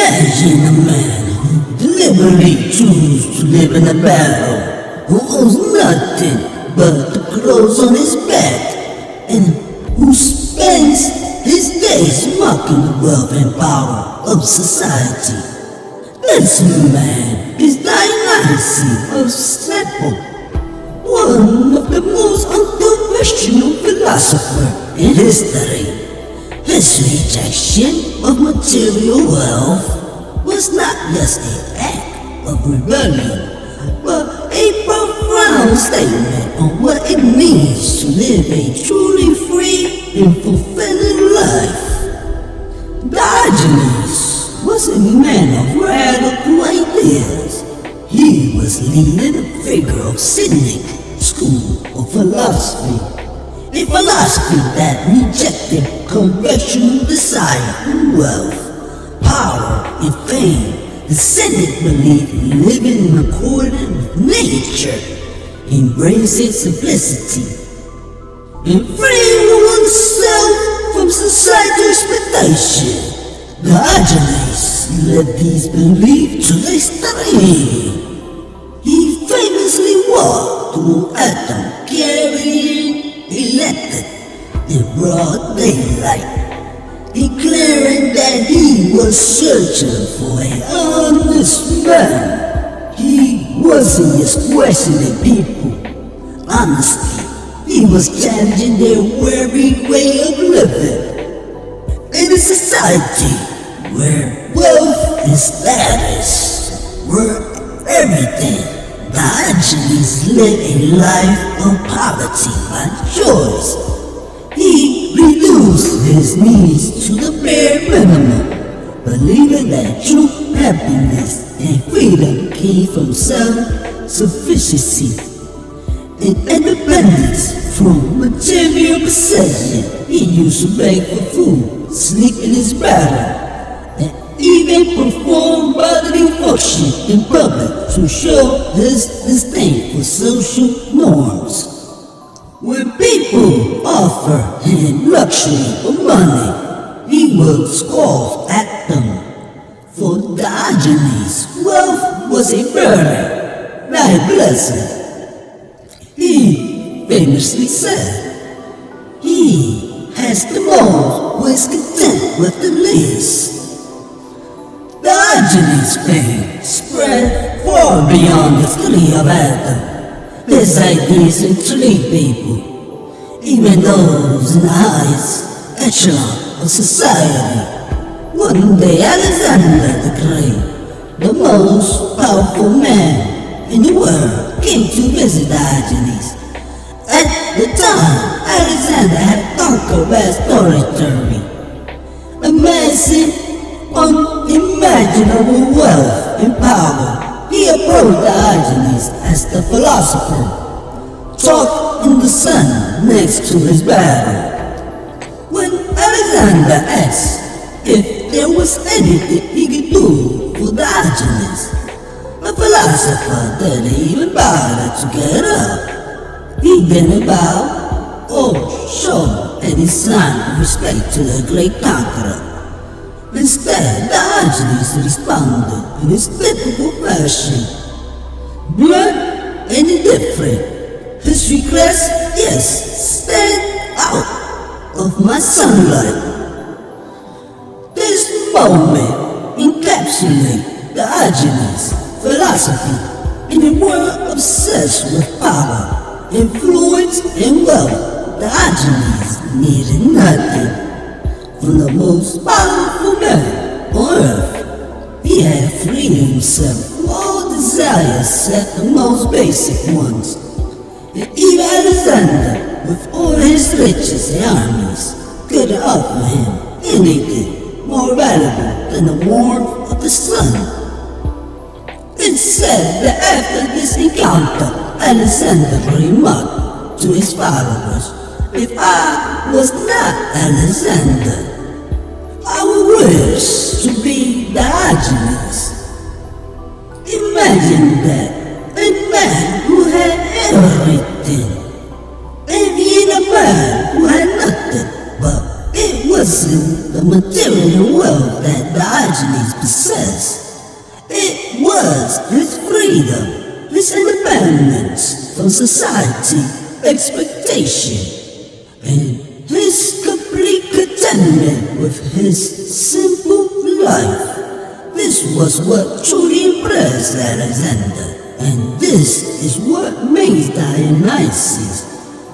Imagine a man who deliberately chooses to live in a barrel, who owns nothing but the clothes on his back, and who spends his days mocking the wealth and power of society. This man is Diogenes of Cyprus, one of the most unconventional philosophers in history. His rejection of material wealth was not just an act of rebellion, but a profound statement on what it means to live a truly free and fulfilling life. Diogenes was a man of radical ideas. He was leading a figure of Cynic school of philosophy. A philosophy that rejected conventional desire for wealth, power, and fame. The Cynic believed in living in accordance with nature, embracing simplicity, and freeing oneself from societal expectation. Diogenes led these beliefs to the extreme. He famously walked through Athens carrying a lantern in broad daylight, declaring that he was searching for an honest man. He wasn't just questioning people. Honestly, he was challenging their very way of living. In a society where wealth and status were everything, Diogenes lived a life of poverty by choice. He reduced his needs to the bare minimum, believing that true happiness and freedom came from self-sufficiency and independence from material possession. He used to beg for food, sleep in his battle, and even perform bodily function in public to show his disdain for social norms. When people offered him luxury or money, he would scoff at them. For Diogenes, wealth was a burden, not a blessing. He famously said, "He has the most who is content with the least." Diogenes' fame spread far beyond the city of Athens. His ideas intrigued people, even those in the highest echelon of society. One day Alexander the Great, the most powerful man in the world, came to visit Diogenes. At the time, Alexander had conquered vast territory, amassing unimaginable wealth and power. He approached Diogenes as the philosopher, talked in the sun next to his barrel. When Alexander asked if there was anything he could do for Diogenes, the philosopher didn't even bother to get up. He didn't bow or show any sign of respect to the great conqueror. Instead, Diogenes responded in his typical fashion, blunt and indifferent. His request, "Yes, stand out of my sunlight." This moment encapsulates Diogenes' philosophy in a world obsessed with power, influence, and wealth. Diogenes needed nothing from the most powerful man on earth. He had freed himself from all desires except the most basic ones. And even Alexander, with all his riches and armies, couldn't offer him anything more valuable than the warmth of the sun. It's said that after this encounter, Alexander remarked to his followers, "If I was not Alexander, I would wish to be Diogenes." Imagine that, a man who had everything, envying a man who had nothing. But it wasn't the material wealth that Diogenes Diogenes possessed. It was his freedom, his independence from society, expectation, and his complete contentment with his simple life. This was what truly impressed Alexander, and this is what made Diogenes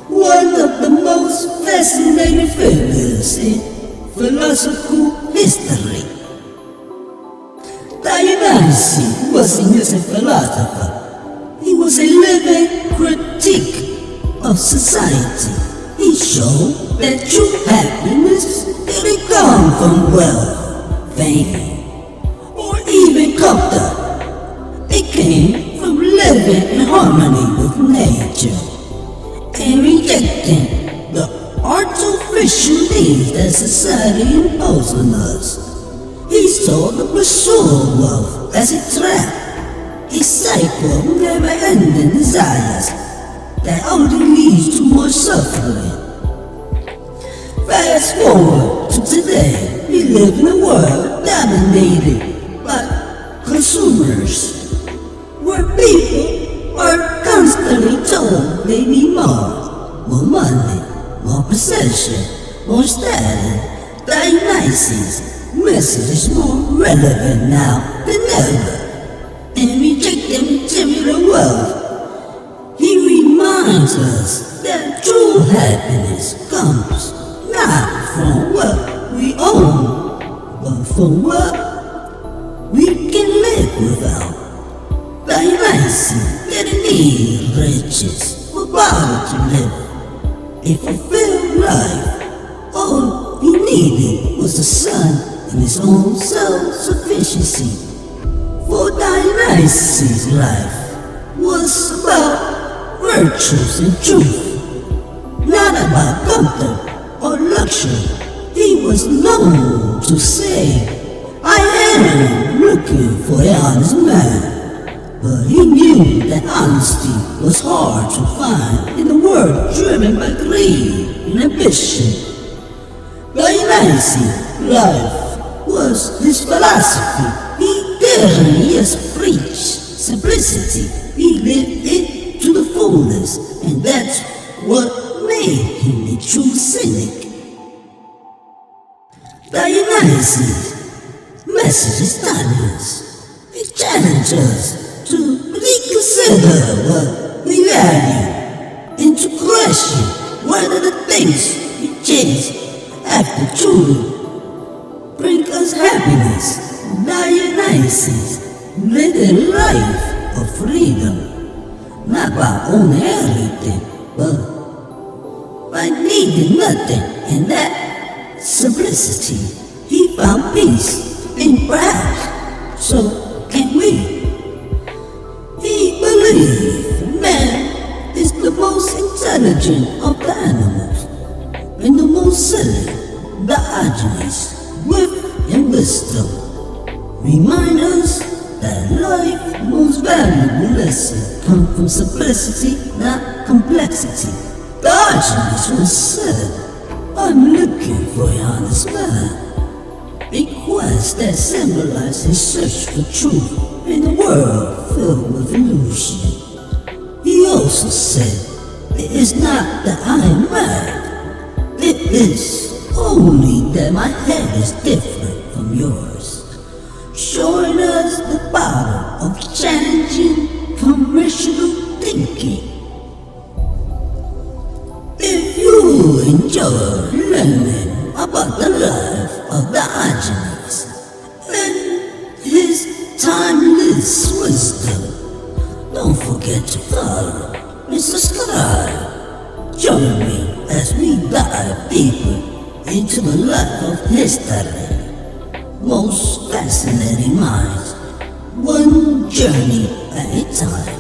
one of the most fascinating figures in philosophical history. Diogenes wasn't just a philosopher, he was a living critique of society. He showed that true happiness didn't come from wealth, fame, or even comfort. It came from living in harmony with nature and rejecting the artificial needs that society imposed on us. He saw the pursuit of wealth as a trap, a cycle of never-ending desires that only leads to more suffering. Fast forward to today, we live in a world dominated by consumers, where people are constantly told they need more money, more possession, more status. Diogenes' message is more relevant now than ever. In rejecting material wealth, he reminds us that true happiness comes not from what we own, but from what we can live without. Diogenes didn't need riches or power to live a fulfilled life. All he needed was the sun and his own self-sufficiency. For Diogenes' life was about virtues and truth, not about comfort or luxury. He was known to say, "I am looking for an honest man." But he knew that honesty was hard to find in a world driven by greed and ambition. Diogenes' life was his philosophy. He didn't just preach simplicity, he lived it to the fullest, and that's what made him a true cynic. Diogenes' message is timeless. It challenges us to reconsider what we value and to question whether the things we chase after truly bring us happiness. Diogenes lived a life of freedom, not by owning everything, but by needing nothing. In that simplicity, he found peace in pride. So can we? He believed man is the most intelligent of the animals and the most silly. Diogenes, wit and wisdom, remind us that life's most valuable lesson comes from simplicity, not complexity. Diogenes once said, "I'm looking for an honest man," a quest that symbolized his search for truth in a world filled with illusion. He also said, "It is not that I am mad, it is only that my head is different from yours," showing us the power of challenging conventional thinking. If you enjoy learning about the life of Diogenes and his timeless wisdom, don't forget to follow and subscribe. Join me as we dive deeper into the life of history. Most fascinating minds, one journey at a time.